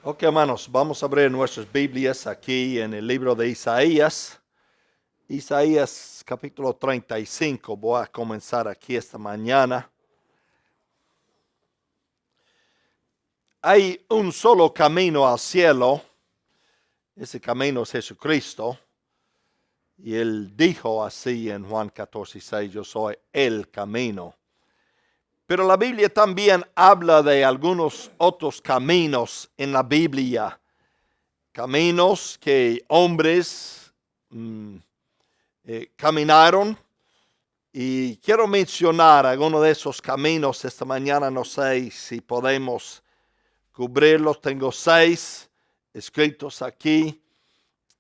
Ok, hermanos, vamos a abrir nuestras Biblias aquí en el libro de Isaías. Isaías capítulo 35. Voy a comenzar aquí esta mañana. Hay un solo camino al cielo. Ese camino es Jesucristo. Y Él dijo así en Juan 14:6, yo soy el camino. Pero la Biblia también habla de algunos otros caminos en la Biblia. Caminos que hombres caminaron. Y quiero mencionar algunos de esos caminos esta mañana. No sé si podemos cubrirlos. Tengo 6 escritos aquí.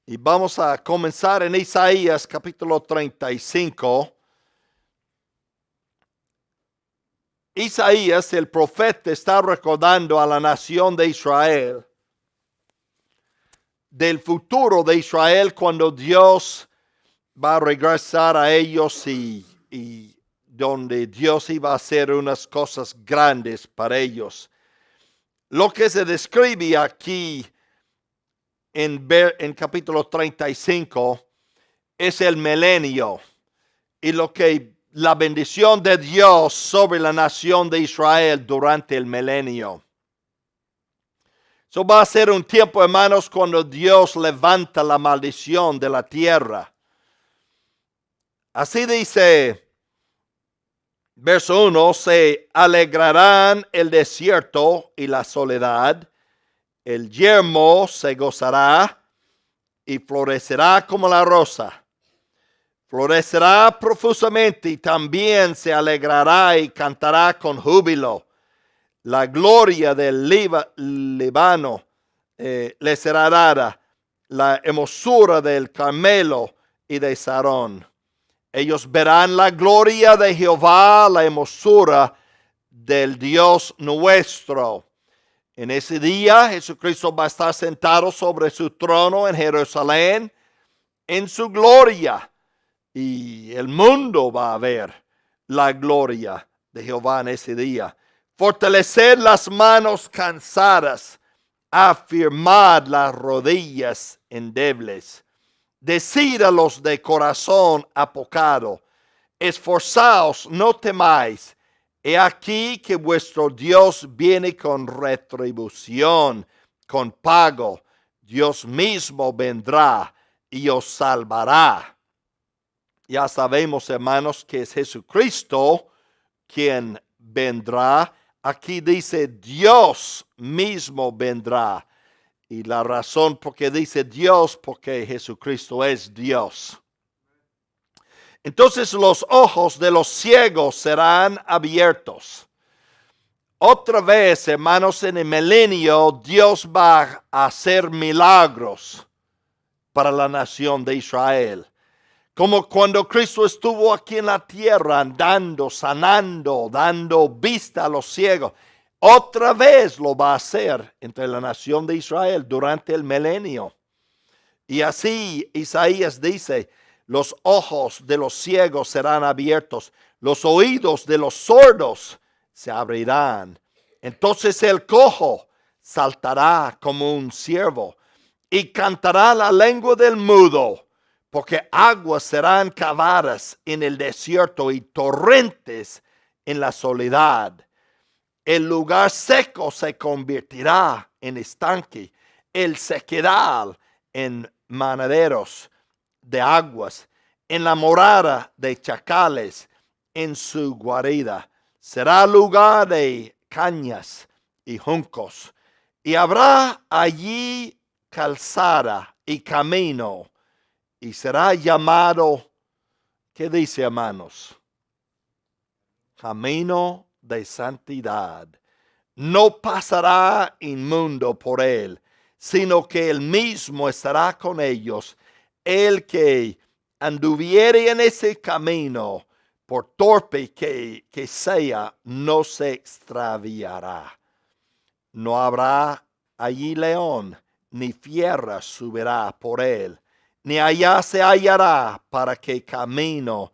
Y vamos a comenzar en Isaías capítulo 35. Isaías, el profeta, está recordando a la nación de Israel del futuro de Israel cuando Dios va a regresar a ellos y donde Dios iba a hacer unas cosas grandes para ellos. Lo que se describe aquí en capítulo 35 es el milenio y lo que la bendición de Dios sobre la nación de Israel durante el milenio. Eso va a ser un tiempo, hermanos, cuando Dios levanta la maldición de la tierra. Así dice verso 1, se alegrarán el desierto y la soledad, el yermo se gozará y florecerá como la rosa. Florecerá profusamente y también se alegrará y cantará con júbilo. La gloria del Líbano le será dada, la hermosura del Carmelo y de Sarón. Ellos verán la gloria de Jehová, la hermosura del Dios nuestro. En ese día Jesucristo va a estar sentado sobre su trono en Jerusalén en su gloria. Y el mundo va a ver la gloria de Jehová en ese día. Fortalecer las manos cansadas, afirmad las rodillas endebles. Decid a los de corazón apocado, esforzaos, no temáis. He aquí que vuestro Dios viene con retribución, con pago. Dios mismo vendrá y os salvará. Ya sabemos, hermanos, que es Jesucristo quien vendrá. Aquí dice Dios mismo vendrá. Y la razón por qué dice Dios, porque Jesucristo es Dios. Entonces los ojos de los ciegos serán abiertos. Otra vez, hermanos, en el milenio, Dios va a hacer milagros para la nación de Israel. Como cuando Cristo estuvo aquí en la tierra, andando, sanando, dando vista a los ciegos. Otra vez lo va a hacer entre la nación de Israel durante el milenio. Y así Isaías dice, los ojos de los ciegos serán abiertos, los oídos de los sordos se abrirán. Entonces el cojo saltará como un ciervo y cantará la lengua del mudo, porque aguas serán cavadas en el desierto y torrentes en la soledad. El lugar seco se convertirá en estanque, el sequedal en manaderos de aguas, en la morada de chacales, en su guarida. Será lugar de cañas y juncos, y habrá allí calzada y camino, y será llamado, ¿qué dice, hermanos? Camino de santidad. No pasará inmundo por él, sino que él mismo estará con ellos. El que anduviere en ese camino, por torpe que sea, no se extraviará. No habrá allí león, ni fiera subirá por él, ni allá se hallará para que caminen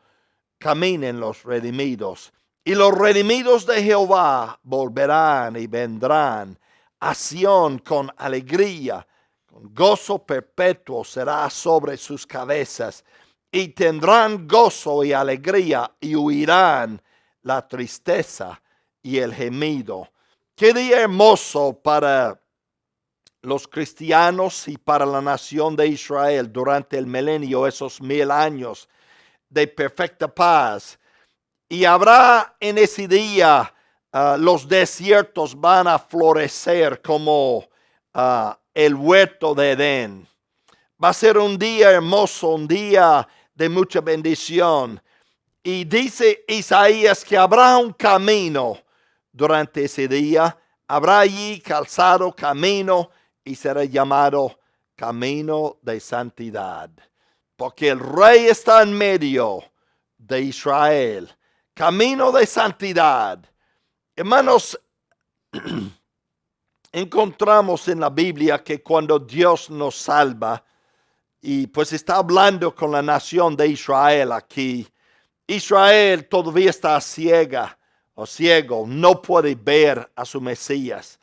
los redimidos. Y los redimidos de Jehová volverán y vendrán acción con alegría, con gozo perpetuo será sobre sus cabezas, y tendrán gozo y alegría, y huirán la tristeza y el gemido. Qué día hermoso para los cristianos y para la nación de Israel durante el milenio, esos 1000 años de perfecta paz. Y habrá en ese día, los desiertos van a florecer como el huerto de Edén. Va a ser un día hermoso, un día de mucha bendición. Y dice Isaías que habrá un camino durante ese día. Habrá allí calzado camino y será llamado camino de santidad. Porque el rey está en medio de Israel. Camino de santidad. Hermanos, encontramos en la Biblia que cuando Dios nos salva, y pues está hablando con la nación de Israel aquí, Israel todavía está ciega o ciego, no puede ver a su Mesías.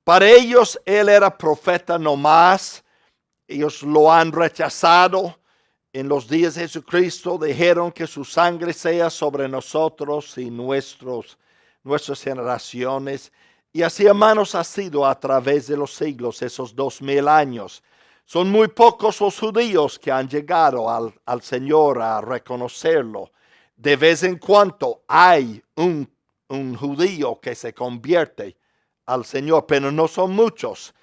Para ellos él era profeta nomás, ellos lo han rechazado. En los días de Jesucristo dijeron que su sangre sea sobre nosotros y nuestras generaciones. Y así, hermanos, ha sido a través de los siglos, esos 2000 años. Son muy pocos los judíos que han llegado al Señor a reconocerlo. De vez en cuando hay un judío que se convierte al Señor, pero no son muchos.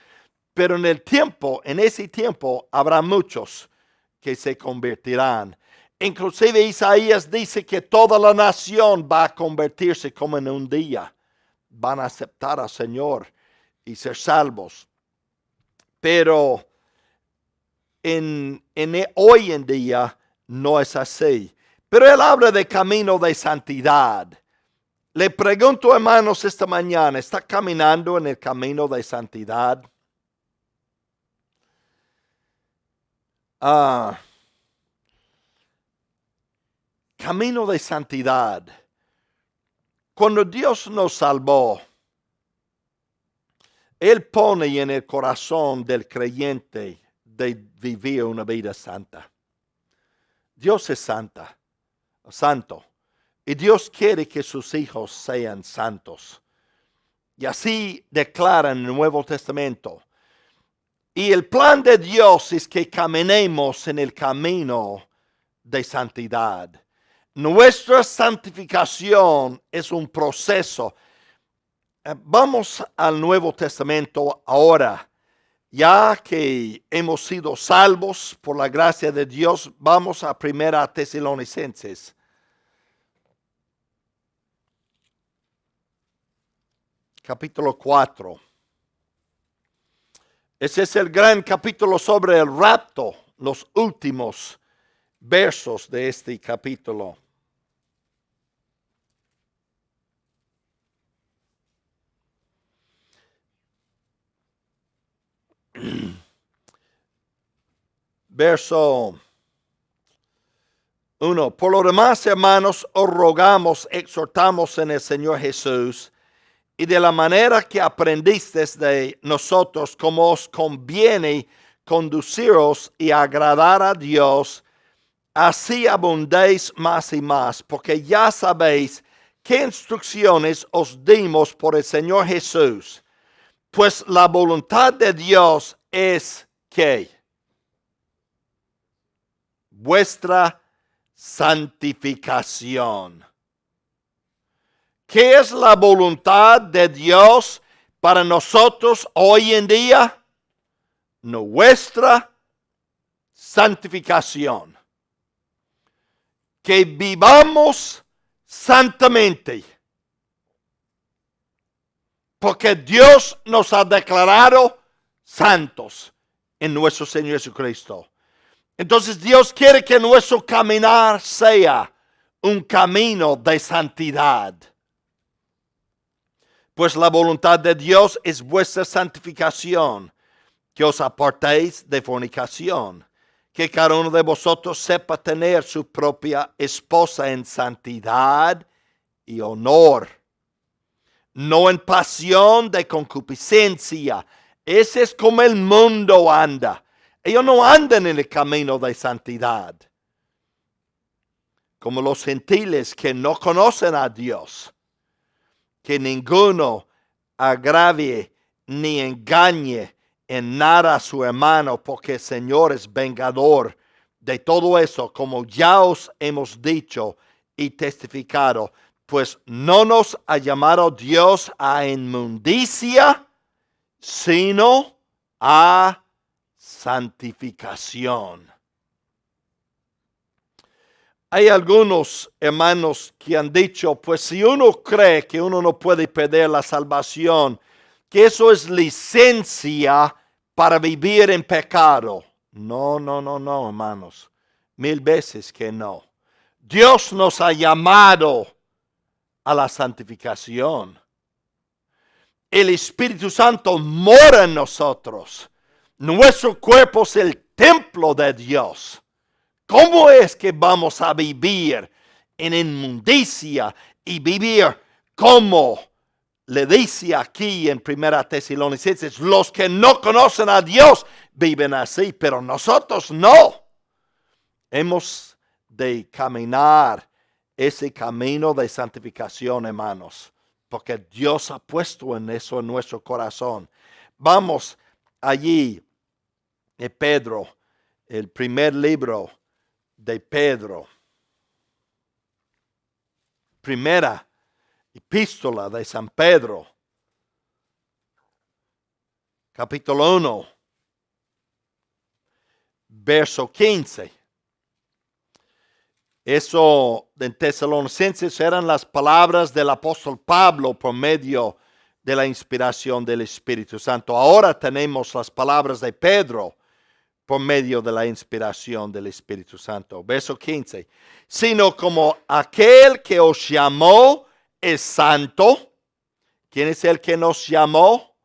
Pero en ese tiempo habrá muchos que se convertirán. Inclusive Isaías dice que toda la nación va a convertirse como en un día. Van a aceptar al Señor y ser salvos. Pero hoy en día no es así. Pero él habla de camino de santidad. Le pregunto, hermanos, esta mañana, ¿está caminando en el camino de santidad? Camino de santidad. Cuando Dios nos salvó, Él pone en el corazón del creyente de vivir una vida santa. Dios es santo. Y Dios quiere que sus hijos sean santos. Y así declara en el Nuevo Testamento. Y el plan de Dios es que caminemos en el camino de santidad. Nuestra santificación es un proceso. Vamos al Nuevo Testamento ahora. Ya que hemos sido salvos por la gracia de Dios, vamos a 1 Tesalonicenses. Capítulo 4. Ese es el gran capítulo sobre el rapto, los últimos versos de este capítulo. Verso 1. Por lo demás, hermanos, os rogamos, exhortamos en el Señor Jesús, y de la manera que aprendisteis de nosotros, como os conviene conduciros y agradar a Dios, así abundéis más y más, porque ya sabéis qué instrucciones os dimos por el Señor Jesús. Pues la voluntad de Dios es que vuestra santificación. ¿Qué es la voluntad de Dios para nosotros hoy en día? Nuestra santificación. Que vivamos santamente. Porque Dios nos ha declarado santos en nuestro Señor Jesucristo. Entonces Dios quiere que nuestro caminar sea un camino de santidad. Pues la voluntad de Dios es vuestra santificación, que os apartéis de fornicación, que cada uno de vosotros sepa tener su propia esposa en santidad y honor, no en pasión de concupiscencia. Ese es como el mundo anda. Ellos no andan en el camino de santidad. Como los gentiles que no conocen a Dios. Que ninguno agravie ni engañe en nada a su hermano, porque el Señor es vengador de todo eso, como ya os hemos dicho y testificado. Pues no nos ha llamado Dios a inmundicia, sino a santificación. Hay algunos hermanos que han dicho, pues si uno cree que uno no puede perder la salvación, que eso es licencia para vivir en pecado. No, hermanos. 1000 veces que no. Dios nos ha llamado a la santificación. El Espíritu Santo mora en nosotros. Nuestro cuerpo es el templo de Dios. ¿Cómo es que vamos a vivir en inmundicia y vivir como le dice aquí en 1 Tesalonicenses? Los que no conocen a Dios viven así, pero nosotros no. Hemos de caminar ese camino de santificación, hermanos, porque Dios ha puesto en eso en nuestro corazón. Vamos allí de Pedro, el primer libro de Pedro, primera epístola de San Pedro, capítulo 1, verso 15. Eso de Tesalonicenses eran las palabras del apóstol Pablo por medio de la inspiración del Espíritu Santo. Ahora tenemos las palabras de Pedro por medio de la inspiración del Espíritu Santo. Verso 15. Sino como aquel que os llamó es santo. ¿Quién es el que nos llamó?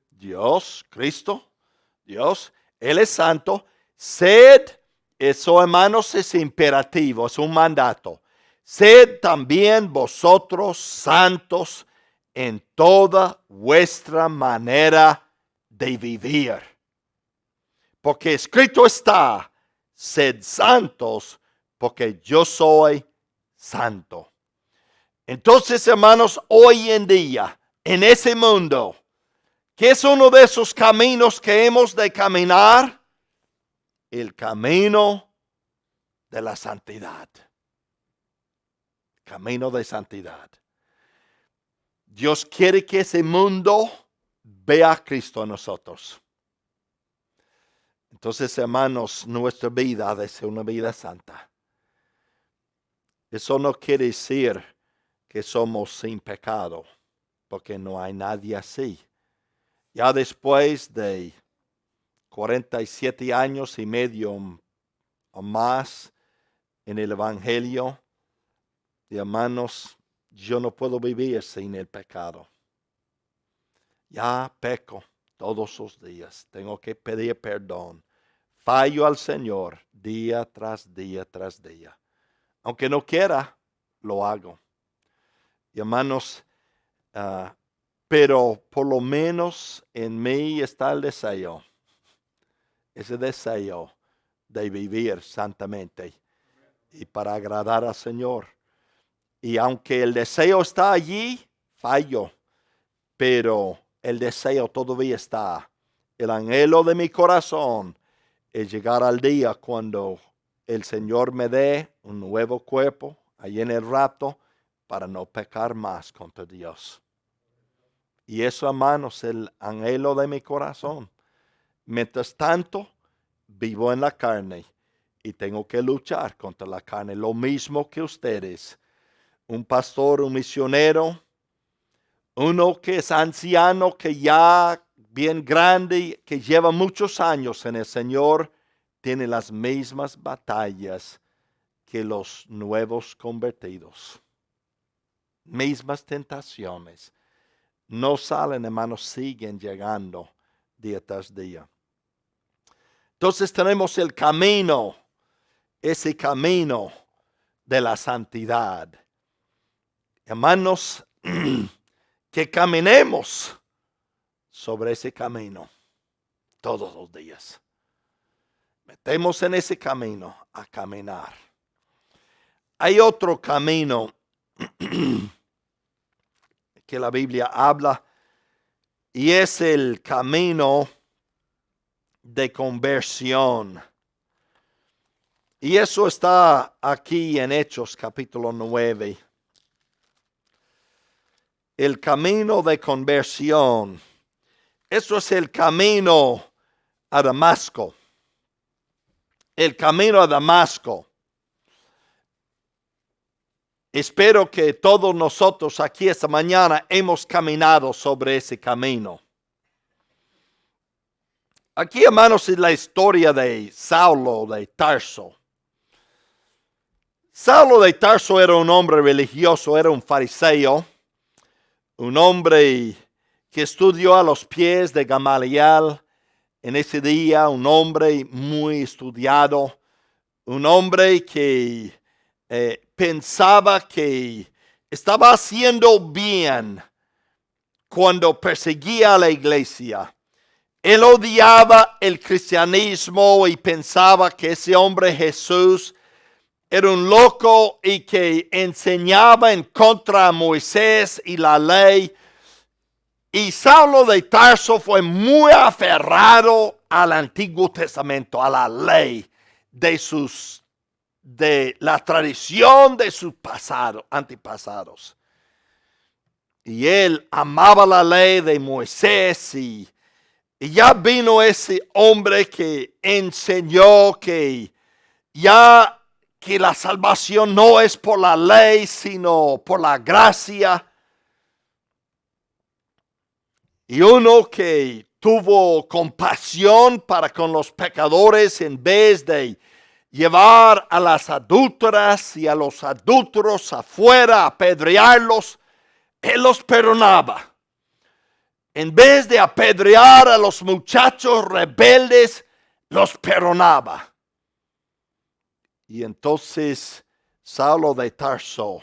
Dios, Cristo, Dios. Él es santo. Sed, eso hermanos es imperativo, es un mandato. Sed también vosotros santos en toda vuestra manera de vivir. Porque escrito está, sed santos, porque yo soy santo. Entonces, hermanos, hoy en día, en ese mundo, ¿qué es uno de esos caminos que hemos de caminar? El camino de la santidad. Camino de santidad. Dios quiere que ese mundo vea a Cristo en nosotros. Entonces, hermanos, nuestra vida ha de ser una vida santa. Eso no quiere decir que somos sin pecado, porque no hay nadie así. Ya después de 47 años y medio o más en el Evangelio, hermanos, yo no puedo vivir sin el pecado. Ya peco todos los días. Tengo que pedir perdón. Fallo al Señor día tras día tras día. Aunque no quiera, lo hago. Y hermanos, pero por lo menos en mí está el deseo. Ese deseo de vivir santamente y para agradar al Señor. Y aunque el deseo está allí, fallo. Pero el deseo todavía está. El anhelo de mi corazón es llegar al día cuando el Señor me dé un nuevo cuerpo, ahí en el rapto, para no pecar más contra Dios. Y eso, hermanos, es el anhelo de mi corazón. Mientras tanto, vivo en la carne y tengo que luchar contra la carne. Lo mismo que ustedes. Un pastor, un misionero, uno que es anciano, que ya bien grande, que lleva muchos años en el Señor, tiene las mismas batallas que los nuevos convertidos. Mismas tentaciones. No salen, hermanos, siguen llegando día tras día. Entonces tenemos el camino, ese camino de la santidad. Hermanos, que caminemos sobre ese camino todos los días. Metemos en ese camino a caminar. Hay otro camino que la Biblia habla y es el camino de conversión. Y eso está aquí en Hechos capítulo 9. El camino de conversión. Eso es el camino a Damasco. El camino a Damasco. Espero que todos nosotros aquí esta mañana hemos caminado sobre ese camino. Aquí, hermanos, es la historia de Saulo de Tarso. Saulo de Tarso era un hombre religioso, era un fariseo, un hombre que estudió a los pies de Gamaliel en ese día, un hombre muy estudiado, un hombre que pensaba que estaba haciendo bien cuando perseguía a la iglesia. Él odiaba el cristianismo y pensaba que ese hombre Jesús era un loco y que enseñaba en contra de Moisés y la ley. Y Saulo de Tarso fue muy aferrado al Antiguo Testamento, a la ley de la tradición de sus antepasados. Y él amaba la ley de Moisés y ya vino ese hombre que enseñó que la salvación no es por la ley, sino por la gracia. Y uno que tuvo compasión para con los pecadores en vez de llevar a las adúlteras y a los adúlteros afuera a apedrearlos, él los perdonaba. En vez de apedrear a los muchachos rebeldes, los perdonaba. Y entonces Saulo de Tarso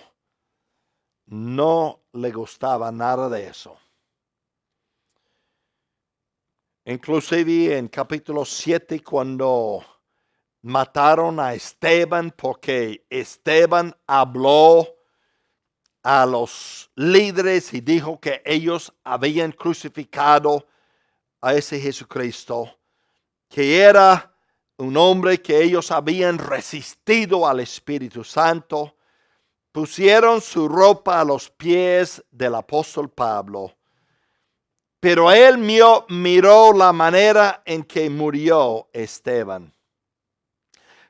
no le gustaba nada de eso. Inclusive en capítulo 7, cuando mataron a Esteban, porque Esteban habló a los líderes y dijo que ellos habían crucificado a ese Jesucristo, que era un hombre que ellos habían resistido al Espíritu Santo. Pusieron su ropa a los pies del apóstol Pablo, pero él miró la manera en que murió Esteban,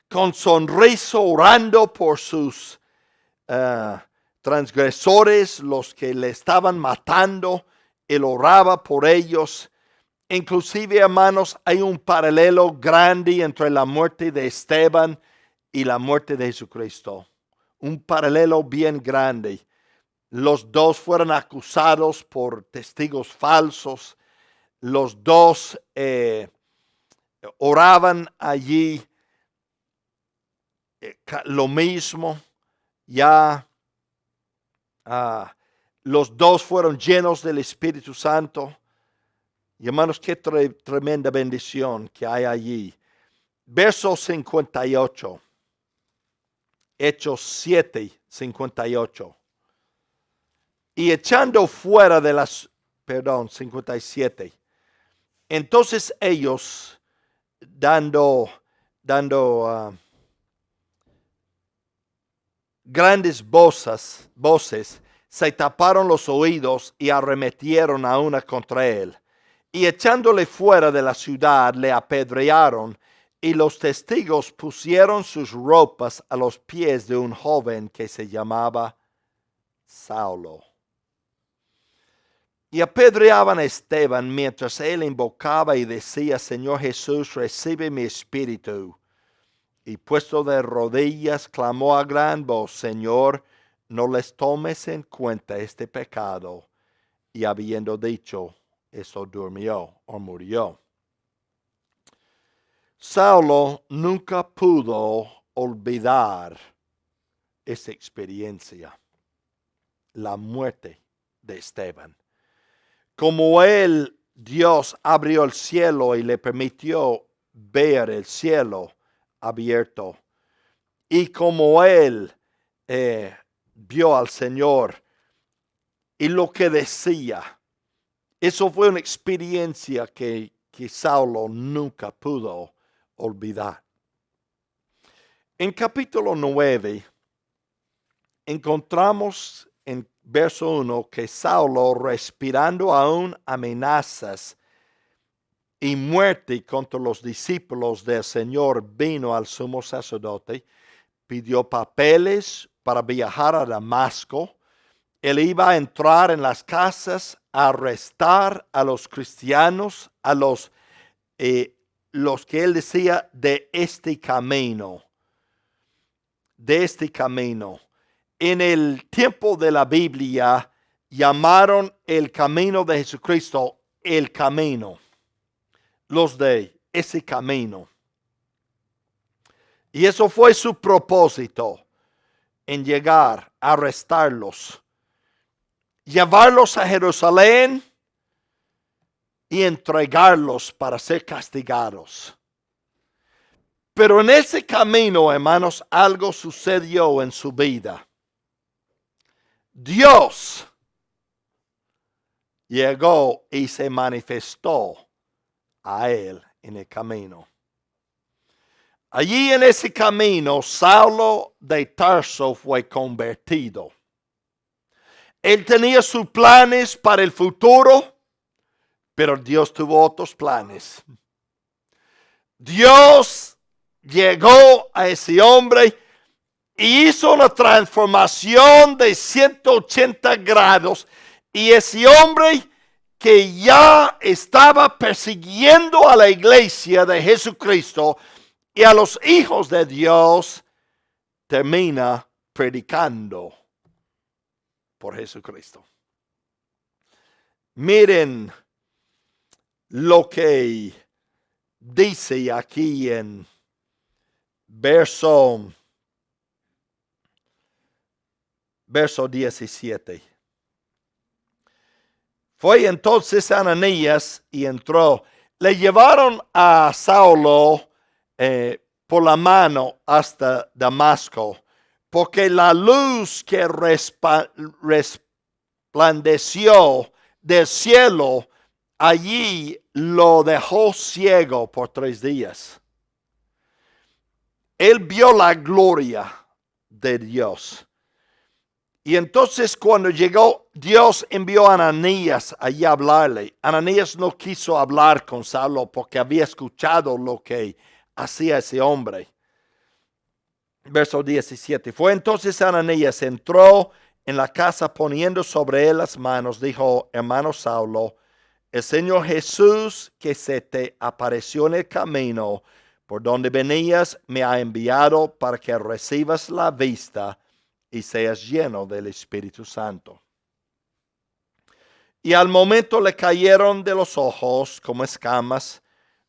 con sonrisa orando por sus transgresores, los que le estaban matando. Él oraba por ellos. Inclusive, hermanos, hay un paralelo grande entre la muerte de Esteban y la muerte de Jesucristo. Un paralelo bien grande. Los dos fueron acusados por testigos falsos. Los dos oraban allí lo mismo. Ya los dos fueron llenos del Espíritu Santo. Y hermanos, qué tremenda bendición que hay allí. Verso 58. Hechos 7, 58. Y echando fuera de 57. Entonces ellos, dando grandes voces, se taparon los oídos y arremetieron a una contra él. Y echándole fuera de la ciudad, le apedrearon, y los testigos pusieron sus ropas a los pies de un joven que se llamaba Saulo. Y apedreaban a Esteban mientras él invocaba y decía: Señor Jesús, recibe mi espíritu. Y puesto de rodillas, clamó a gran voz: Señor, no les tomes en cuenta este pecado. Y habiendo dicho eso, durmió o murió. Saulo nunca pudo olvidar esa experiencia, la muerte de Esteban. como Dios abrió el cielo y le permitió ver el cielo abierto. Y como él vio al Señor y lo que decía, eso fue una experiencia que Saulo nunca pudo olvidar. En capítulo 9 encontramos en verso 1 que Saulo, respirando aún amenazas y muerte contra los discípulos del Señor, vino al sumo sacerdote, pidió papeles para viajar a Damasco. Él iba a entrar en las casas a arrestar a los cristianos, a los que él decía de este camino. De este camino. En el tiempo de la Biblia llamaron el camino de Jesucristo el camino. Los de ese camino. Y eso fue su propósito en llegar a arrestarlos, llevarlos a Jerusalén y entregarlos para ser castigados. Pero en ese camino, hermanos, algo sucedió en su vida. Dios llegó y se manifestó a él en el camino. Allí en ese camino, Saulo de Tarso fue convertido. Él tenía sus planes para el futuro, pero Dios tuvo otros planes. Dios llegó a ese hombre y hizo una transformación de 180 grados. Y ese hombre que ya estaba persiguiendo a la iglesia de Jesucristo y a los hijos de Dios, termina predicando por Jesucristo. Miren lo que dice aquí en verso 17. Fue entonces Ananías y entró. Le llevaron a Saulo por la mano hasta Damasco, porque la luz que resplandeció del cielo allí lo dejó ciego por 3 días. Él vio la gloria de Dios. Y entonces cuando llegó, Dios envió a Ananías allí a hablarle. Ananías no quiso hablar con Saulo porque había escuchado lo que hacía ese hombre. Verso 17. Fue entonces Ananías, entró en la casa poniendo sobre él las manos. Dijo: hermano Saulo, el Señor Jesús que se te apareció en el camino por donde venías me ha enviado para que recibas la vista y seas lleno del Espíritu Santo. Y al momento le cayeron de los ojos como escamas,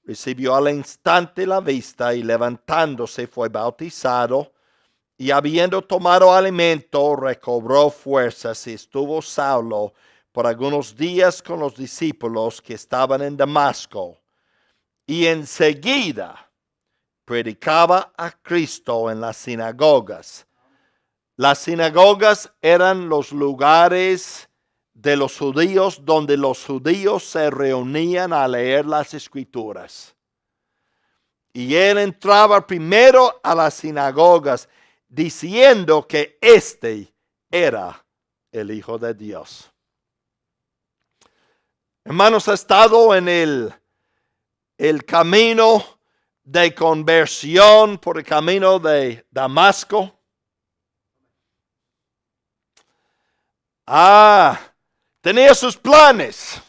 recibió al instante la vista y levantándose fue bautizado, y habiendo tomado alimento recobró fuerzas y estuvo Saulo por algunos días con los discípulos que estaban en Damasco, y enseguida predicaba a Cristo en las sinagogas. Las sinagogas eran los lugares de los judíos donde los judíos se reunían a leer las escrituras. Y él entraba primero a las sinagogas diciendo que este era el Hijo de Dios. Hermanos, ha estado en el camino de conversión por el camino de Damasco. Tenía sus planes.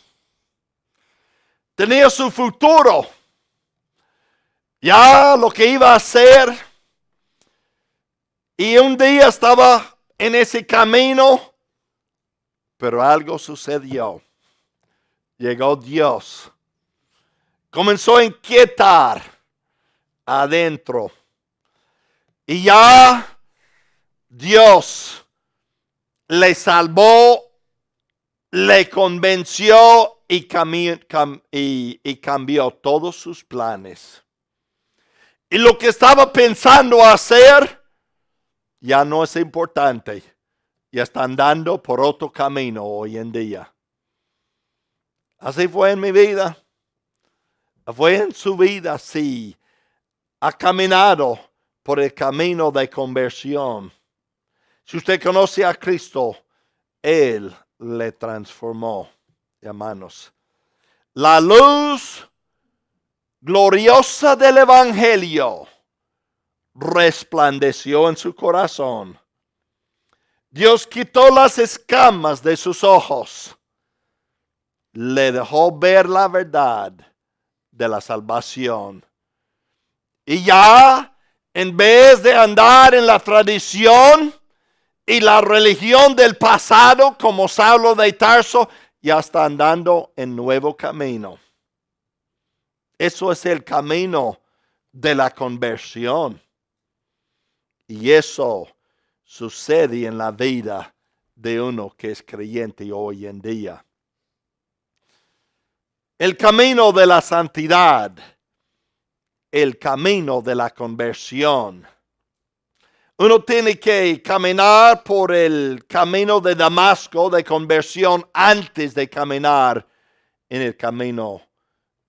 Tenía su futuro. Ya lo que iba a hacer. Y un día estaba en ese camino. Pero algo sucedió. Llegó Dios. Comenzó a inquietar adentro. Y ya Dios le salvó le convenció y cambió todos sus planes. Y lo que estaba pensando hacer ya no es importante. Ya está andando por otro camino hoy en día. Así fue en mi vida. Fue en su vida, sí. Ha caminado por el camino de conversión. Si usted conoce a Cristo, Él le transformó, hermanos. La luz gloriosa del Evangelio resplandeció en su corazón. Dios quitó las escamas de sus ojos. Le dejó ver la verdad de la salvación. Y ya, en vez de andar en la tradición y la religión del pasado, como Saulo de Tarso, ya está andando en nuevo camino. Eso es el camino de la conversión. Y eso sucede en la vida de uno que es creyente hoy en día. El camino de la santidad, el camino de la conversión. Uno tiene que caminar por el camino de Damasco de conversión antes de caminar en el camino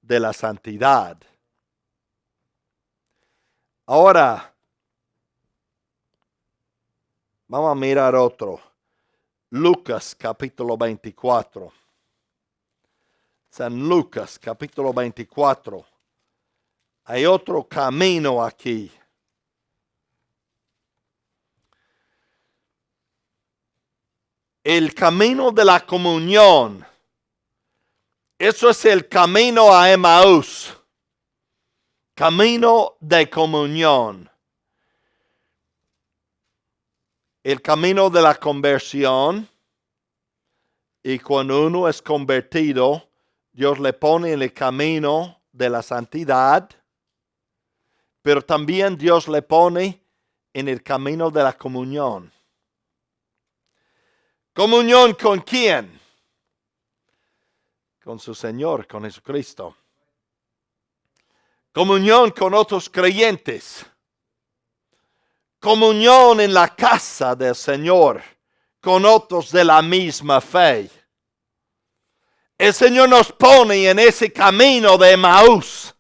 de la santidad. Ahora, vamos a mirar otro. Lucas capítulo 24. San Lucas capítulo 24. Hay otro camino aquí. El camino de la comunión. Eso es el camino a Emaús. Camino de comunión. El camino de la conversión. Y cuando uno es convertido, Dios le pone en el camino de la santidad. Pero también Dios le pone en el camino de la comunión. ¿Comunión con quién? Con su Señor, con Jesucristo. Comunión con otros creyentes. Comunión en la casa del Señor, con otros de la misma fe. El Señor nos pone en ese camino de Emaús,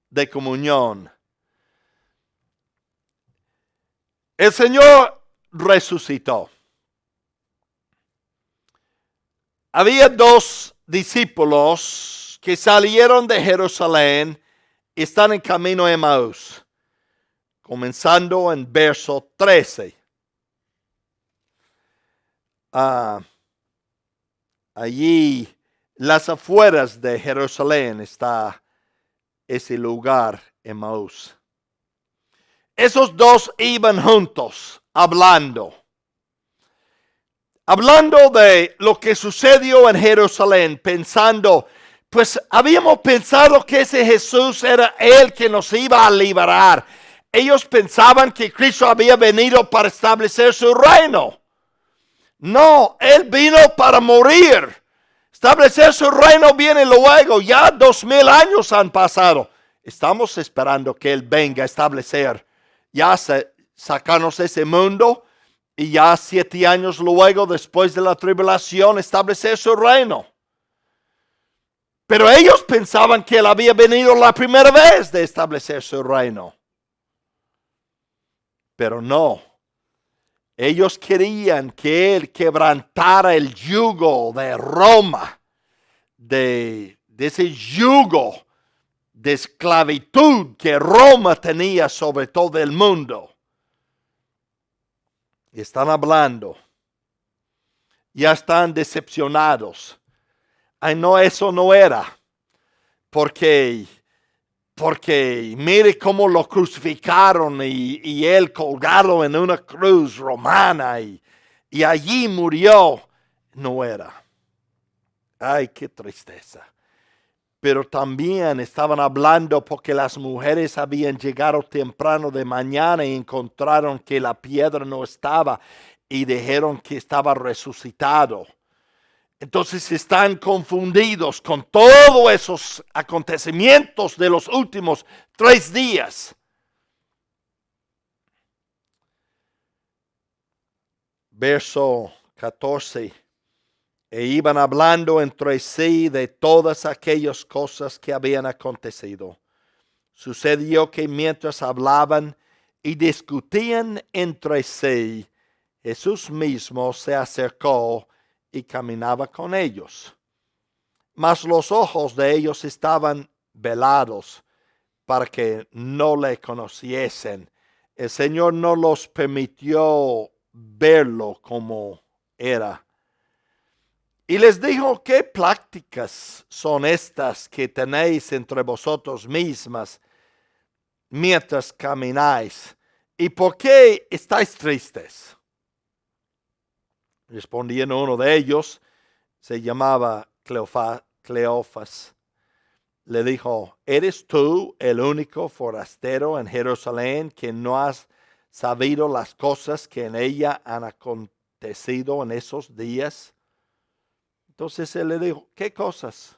de comunión. El Señor resucitó. Había dos discípulos que salieron de Jerusalén y están en camino a Emaús, comenzando en verso 13. Allí, las afueras de Jerusalén, está ese lugar, Emaús. Esos dos iban juntos, hablando de lo que sucedió en Jerusalén, pensando, pues habíamos pensado que ese Jesús era el que nos iba a liberar. Ellos pensaban que Cristo había venido para establecer su reino. No, Él vino para morir. Establecer su reino viene luego. Ya 2000 años han pasado. Estamos esperando que Él venga a establecer, ya sacarnos de ese mundo. Y ya 7 años luego, después de la tribulación, establecer su reino. Pero ellos pensaban que Él había venido la primera vez de establecer su reino. Pero no. Ellos querían que Él quebrantara el yugo de Roma, de ese yugo de esclavitud que Roma tenía sobre todo el mundo. Y están hablando. Ya están decepcionados. Ay, no, eso no era. Porque mire cómo lo crucificaron y él colgado en una cruz romana y allí murió. No era. Ay, qué tristeza. Pero también estaban hablando porque las mujeres habían llegado temprano de mañana y encontraron que la piedra no estaba y dijeron que estaba resucitado. Entonces están confundidos con todos esos acontecimientos de los últimos 3 días. Verso 14. E iban hablando entre sí de todas aquellas cosas que habían acontecido. Sucedió que mientras hablaban y discutían entre sí, Jesús mismo se acercó y caminaba con ellos. Mas los ojos de ellos estaban velados para que no le conociesen. El Señor no los permitió verlo como era. Y les dijo: ¿qué prácticas son estas que tenéis entre vosotros mismas mientras camináis? ¿Y por qué estáis tristes? Respondiendo uno de ellos, se llamaba Cleofas, le dijo: ¿eres tú el único forastero en Jerusalén que no has sabido las cosas que en ella han acontecido en esos días? Entonces él le dijo: ¿qué cosas?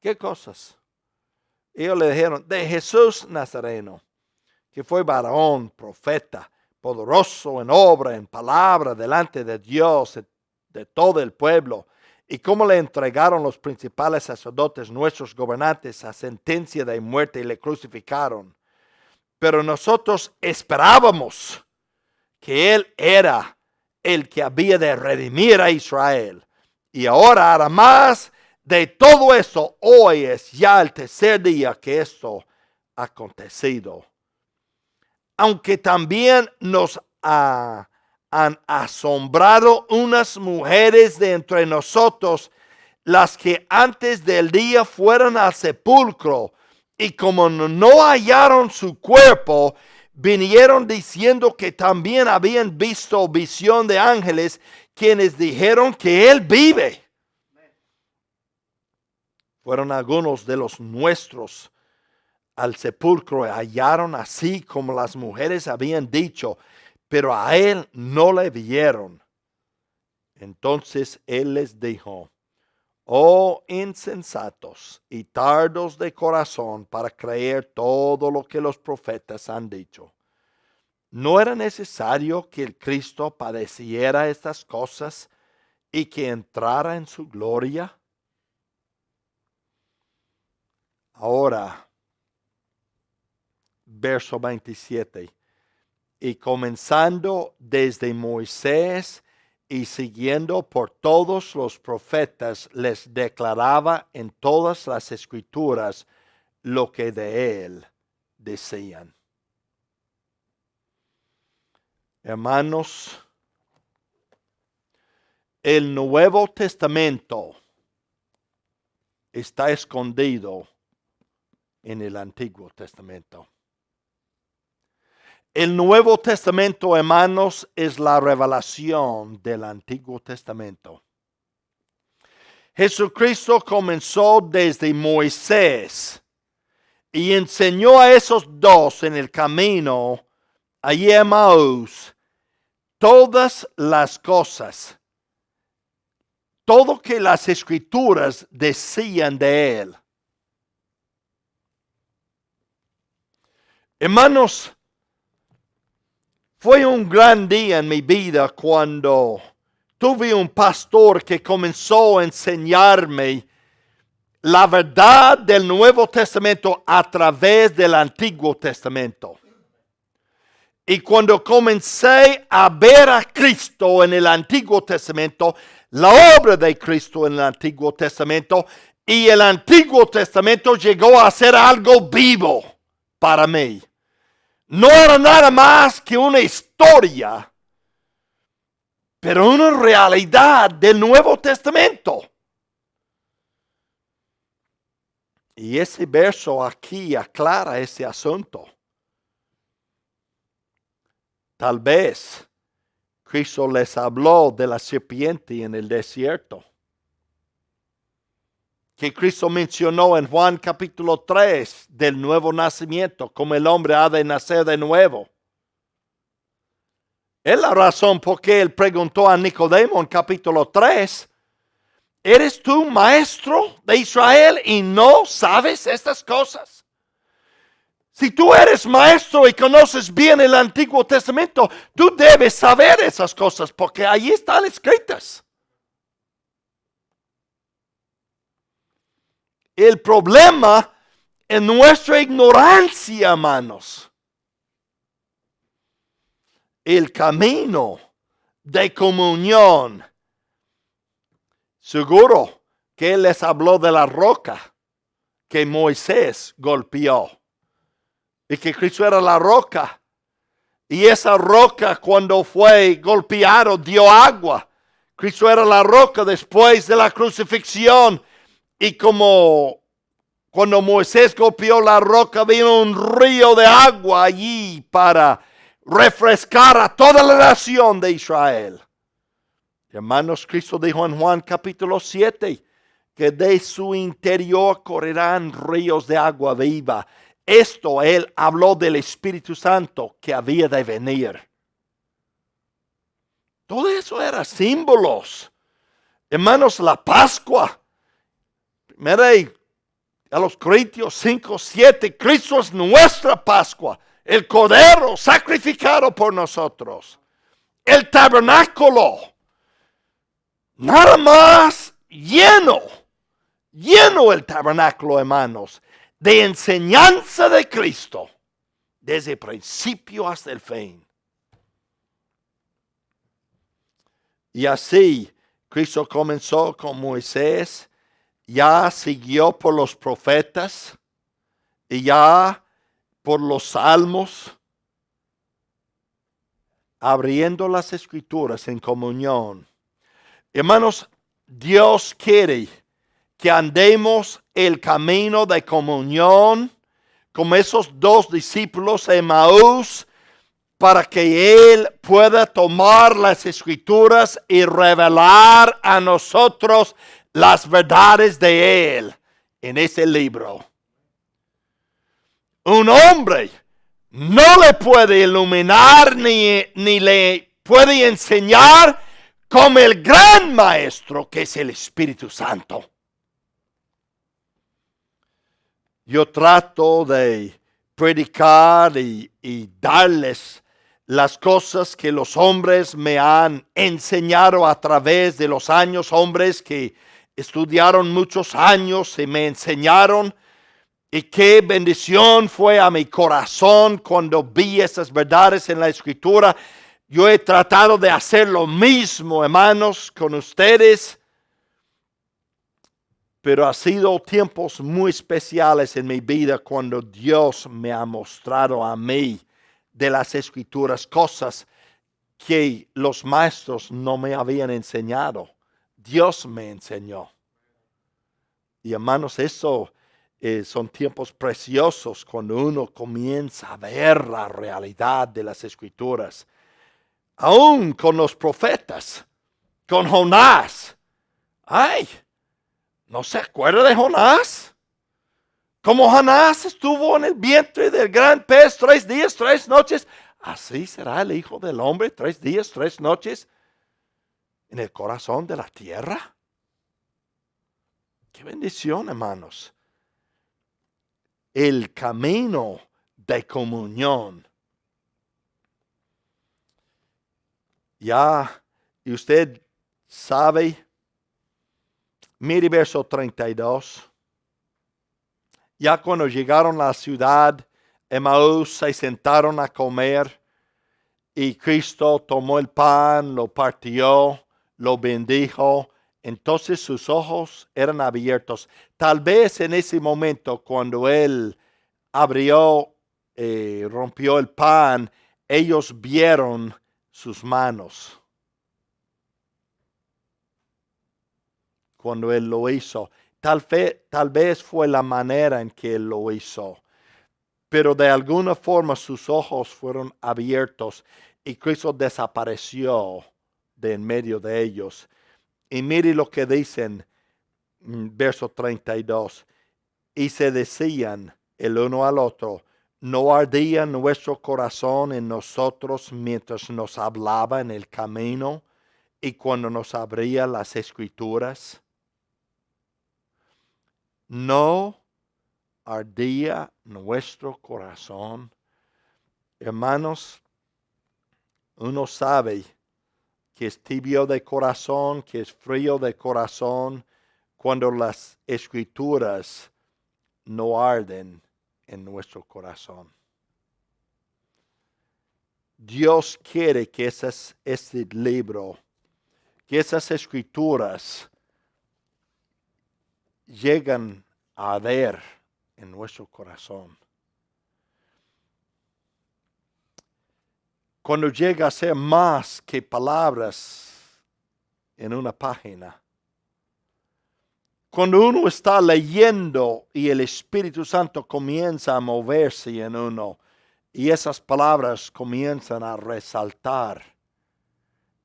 ¿Qué cosas? Ellos le dijeron: de Jesús Nazareno, que fue varón, profeta, poderoso en obra, en palabra, delante de Dios, de todo el pueblo, y cómo le entregaron los principales sacerdotes, nuestros gobernantes, a sentencia de muerte y le crucificaron. Pero nosotros esperábamos que él era el que había de redimir a Israel. Y ahora, además de todo eso, hoy es ya el tercer día que esto ha acontecido. Aunque también nos han asombrado unas mujeres de entre nosotros, las que antes del día fueron al sepulcro, y como no hallaron su cuerpo, vinieron diciendo que también habían visto visión de ángeles, quienes dijeron que él vive. Fueron algunos de los nuestros al sepulcro y hallaron así como las mujeres habían dicho, pero a él no le vieron. Entonces él les dijo: oh insensatos y tardos de corazón para creer todo lo que los profetas han dicho. ¿No era necesario que el Cristo padeciera estas cosas y que entrara en su gloria? Ahora, verso 27. Y comenzando desde Moisés y siguiendo por todos los profetas, les declaraba en todas las escrituras lo que de él decían. Hermanos, el Nuevo Testamento está escondido en el Antiguo Testamento. El Nuevo Testamento, hermanos, es la revelación del Antiguo Testamento. Jesucristo comenzó desde Moisés y enseñó a esos dos en el camino a Emmaús todas las cosas, todo que las escrituras decían de él. Hermanos, fue un gran día en mi vida cuando tuve un pastor que comenzó a enseñarme la verdad del Nuevo Testamento a través del Antiguo Testamento. Y cuando comencé a ver a Cristo en el Antiguo Testamento, la obra de Cristo en el Antiguo Testamento, y el Antiguo Testamento llegó a ser algo vivo para mí. No era nada más que una historia, pero una realidad del Nuevo Testamento. Y ese verso aquí aclara ese asunto. Tal vez Cristo les habló de la serpiente en el desierto, que Cristo mencionó en Juan capítulo 3 del nuevo nacimiento, como el hombre ha de nacer de nuevo. Es la razón por qué él preguntó a Nicodemo en capítulo 3, ¿Eres tú maestro de Israel y no sabes estas cosas? Si tú eres maestro y conoces bien el Antiguo Testamento, tú debes saber esas cosas porque ahí están escritas. El problema es nuestra ignorancia, hermanos. El camino de comunión. Seguro que él les habló de la roca que Moisés golpeó. Y que Cristo era la roca. Y esa roca cuando fue golpeado dio agua. Cristo era la roca después de la crucifixión. Y como cuando Moisés golpeó la roca, vino un río de agua allí para refrescar a toda la nación de Israel. Hermanos, Cristo dijo en Juan capítulo 7 que de su interior correrán ríos de agua viva. Esto él habló del Espíritu Santo que había de venir. Todo eso era símbolos. Hermanos, la Pascua. Mire, a los Corintios 5:7, Cristo es nuestra Pascua. El Cordero sacrificado por nosotros. El tabernáculo. Nada más lleno el tabernáculo, hermanos, de enseñanza de Cristo, desde el principio hasta el fin. Y así, Cristo comenzó con Moisés, ya siguió por los profetas, y ya por los salmos, abriendo las escrituras en comunión. Hermanos, Dios quiere que andemos el camino de comunión con esos dos discípulos de Emaús para que Él pueda tomar las escrituras y revelar a nosotros las verdades de Él en ese libro. Un hombre no le puede iluminar ni le puede enseñar como el gran maestro que es el Espíritu Santo. Yo trato de predicar y darles las cosas que los hombres me han enseñado a través de los años, hombres que estudiaron muchos años y me enseñaron. Y qué bendición fue a mi corazón cuando vi esas verdades en la Escritura. Yo he tratado de hacer lo mismo, hermanos, con ustedes. Pero ha sido tiempos muy especiales en mi vida cuando Dios me ha mostrado a mí de las Escrituras cosas que los maestros no me habían enseñado. Dios me enseñó. Y hermanos, eso son tiempos preciosos cuando uno comienza a ver la realidad de las Escrituras. Aún con los profetas, con Jonás. ¡Ay! ¿No se acuerda de Jonás? Como Jonás estuvo en el vientre del gran pez 3 días, 3 noches. Así será el Hijo del Hombre 3 días, 3 noches en el corazón de la tierra. ¡Qué bendición, hermanos! El camino de comunión. Ya, y usted sabe, mire verso 32. Ya cuando llegaron a la ciudad, Emaús se sentaron a comer y Cristo tomó el pan, lo partió, lo bendijo. Entonces sus ojos eran abiertos. Tal vez en ese momento cuando él abrió, rompió el pan, ellos vieron sus manos. Cuando él lo hizo. Tal vez fue la manera en que él lo hizo. Pero de alguna forma sus ojos fueron abiertos y Cristo desapareció de en medio de ellos. Y mire lo que dicen, verso 32. Y se decían el uno al otro, ¿no ardía nuestro corazón en nosotros mientras nos hablaba en el camino y cuando nos abría las Escrituras? ¿No ardía nuestro corazón? Hermanos, uno sabe que es tibio de corazón, que es frío de corazón, cuando las escrituras no arden en nuestro corazón. Dios quiere que este libro, que esas escrituras lleguen a arder en nuestro corazón. Cuando llega a ser más que palabras en una página. Cuando uno está leyendo y el Espíritu Santo comienza a moverse en uno y esas palabras comienzan a resaltar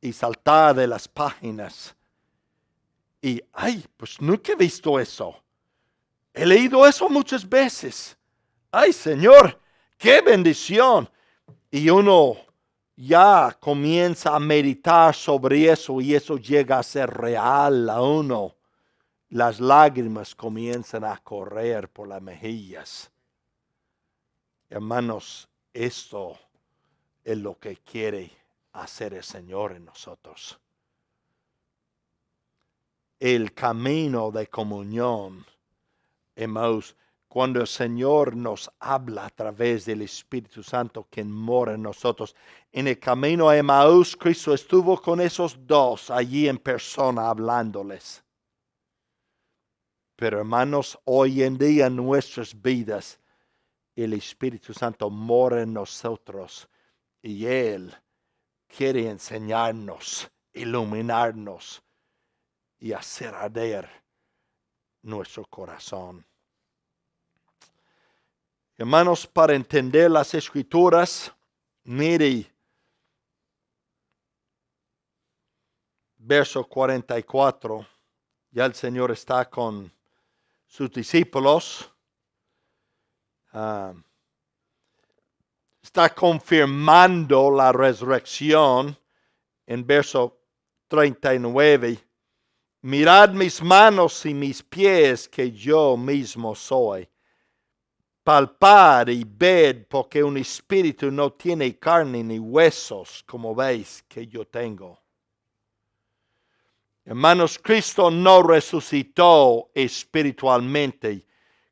y saltar de las páginas. Y, pues nunca he visto eso. He leído eso muchas veces. Ay, Señor, qué bendición. Y uno ya comienza a meditar sobre eso y eso llega a ser real a uno. Las lágrimas comienzan a correr por las mejillas. Hermanos, esto es lo que quiere hacer el Señor en nosotros. El camino de comunión, hermanos, cuando el Señor nos habla a través del Espíritu Santo que mora en nosotros. En el camino a Emaús, Cristo estuvo con esos dos allí en persona hablándoles. Pero hermanos, hoy en día en nuestras vidas, el Espíritu Santo mora en nosotros y Él quiere enseñarnos, iluminarnos y hacer arder nuestro corazón. Hermanos, para entender las Escrituras, mire verso 44. Ya el Señor está con sus discípulos. Está confirmando la resurrección en verso 39. Mirad mis manos y mis pies, que yo mismo soy. Palpad y ved, porque un espíritu no tiene carne ni huesos, como veis que yo tengo. Hermanos, Cristo no resucitó espiritualmente.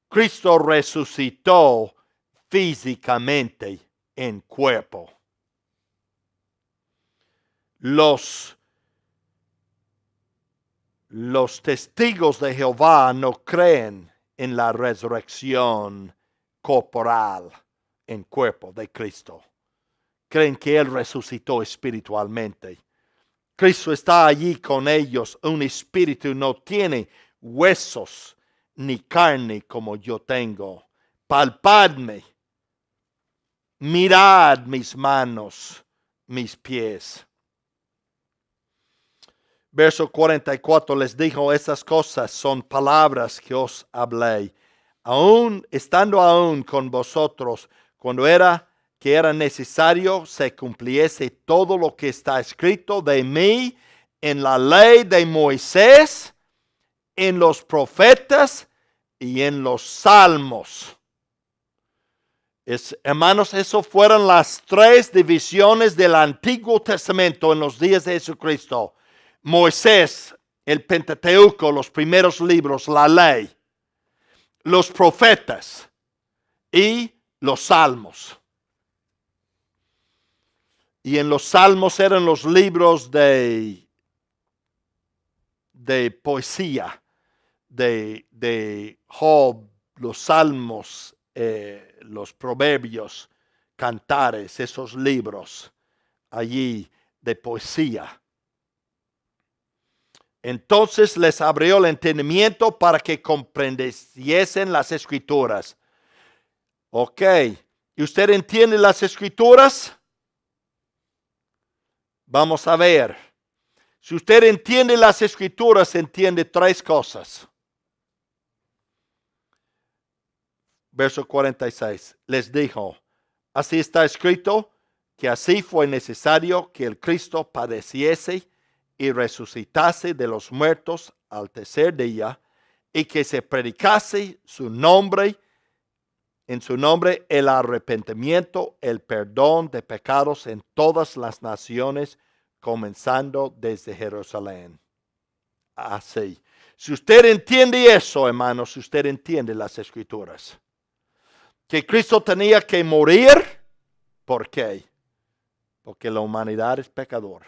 Cristo resucitó físicamente en cuerpo. Los testigos de Jehová no creen en la resurrección corporal en cuerpo de Cristo. Creen que Él resucitó espiritualmente. Cristo está allí con ellos. Un espíritu no tiene huesos ni carne como yo tengo. Palpadme. Mirad mis manos, mis pies. Verso 44 les dijo, estas cosas son palabras que os hablé, estando aún con vosotros, cuando era necesario se cumpliese todo lo que está escrito de mí en la ley de Moisés, en los profetas y en los salmos. Hermanos, eso fueron las tres divisiones del Antiguo Testamento en los días de Jesucristo. Moisés, el Pentateuco, los primeros libros, la ley, los profetas y los salmos. Y en los salmos eran los libros de poesía, de Job, los salmos, los proverbios, cantares, esos libros allí de poesía. Entonces les abrió el entendimiento para que comprendiesen las Escrituras. Ok, ¿y usted entiende las Escrituras? Vamos a ver. Si usted entiende las Escrituras, entiende tres cosas. Verso 46. Les dijo, así está escrito, que así fue necesario que el Cristo padeciese y resucitase de los muertos al tercer día, y que se predicase su nombre, en su nombre el arrepentimiento, el perdón de pecados en todas las naciones, comenzando desde Jerusalén. Así. Si usted entiende eso, hermanos, si usted entiende las Escrituras, que Cristo tenía que morir, ¿por qué? Porque la humanidad es pecador.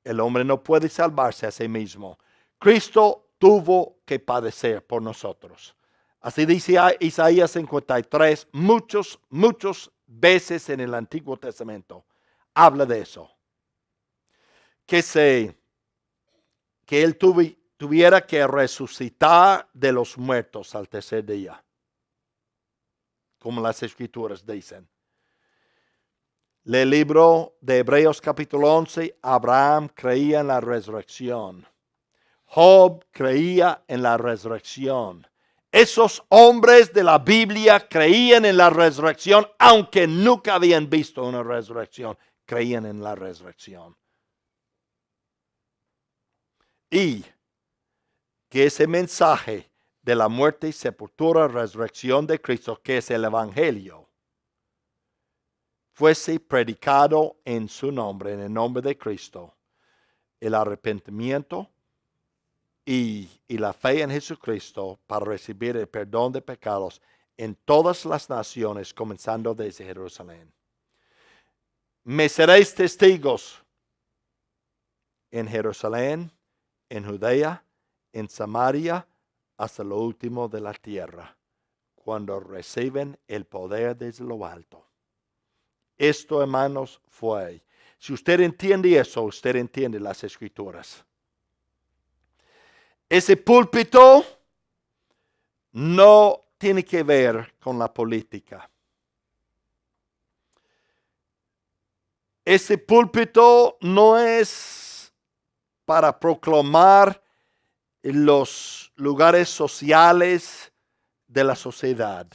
El hombre no puede salvarse a sí mismo. Cristo tuvo que padecer por nosotros. Así dice Isaías 53, muchas veces en el Antiguo Testamento habla de eso. Que Él tuviera que resucitar de los muertos al tercer día, como las Escrituras dicen. El libro de Hebreos capítulo 11, Abraham creía en la resurrección. Job creía en la resurrección. Esos hombres de la Biblia creían en la resurrección, aunque nunca habían visto una resurrección, creían en la resurrección. Y que ese mensaje de la muerte, sepultura, resurrección de Cristo, que es el Evangelio, fuese predicado en su nombre, en el nombre de Cristo, el arrepentimiento y la fe en Jesucristo para recibir el perdón de pecados en todas las naciones, comenzando desde Jerusalén. Me seréis testigos en Jerusalén, en Judea, en Samaria, hasta lo último de la tierra, cuando reciben el poder desde lo alto. Esto, hermanos, fue. Si usted entiende eso, usted entiende las Escrituras. Ese púlpito no tiene que ver con la política. Ese púlpito no es para proclamar los lugares sociales de la sociedad.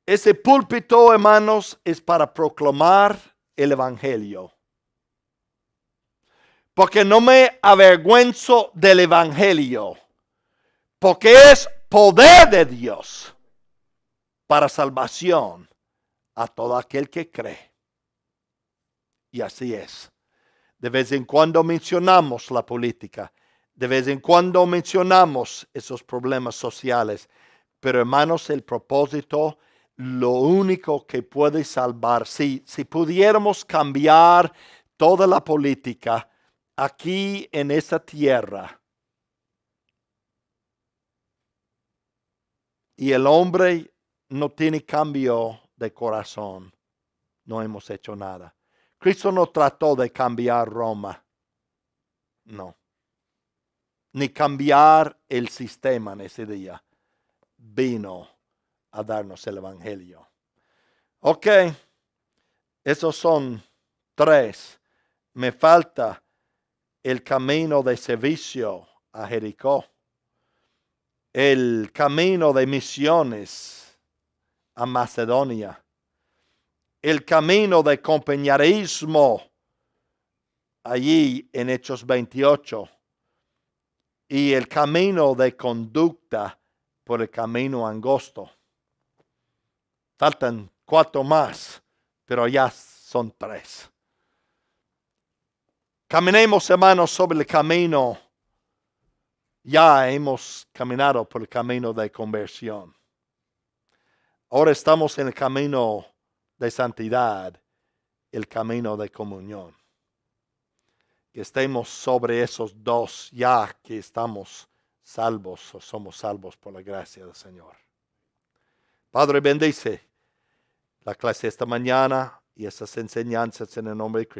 Ese púlpito, hermanos, es para proclamar el Evangelio. Porque no me avergüenzo del Evangelio. Porque es poder de Dios para salvación a todo aquel que cree. Y así es. De vez en cuando mencionamos la política. De vez en cuando mencionamos esos problemas sociales. Pero hermanos, el propósito, lo único que puede salvar, si pudiéramos cambiar toda la política aquí en esta tierra, y el hombre no tiene cambio de corazón, no hemos hecho nada. Cristo no trató de cambiar Roma, no, ni cambiar el sistema en ese día. Vino a darnos el Evangelio. Ok, esos son 3. Me falta el camino de servicio a Jericó, el camino de misiones a Macedonia, el camino de compañerismo allí en Hechos 28 y el camino de conducta por el camino angosto. Faltan 4 más, pero ya son 3. Caminemos, hermanos, sobre el camino. Ya hemos caminado por el camino de conversión. Ahora estamos en el camino de santidad, el camino de comunión. Que estemos sobre esos 2 ya que estamos salvos o somos salvos por la gracia del Señor. Padre, bendice la clase esta mañana y esas enseñanzas en el nombre de Cristo.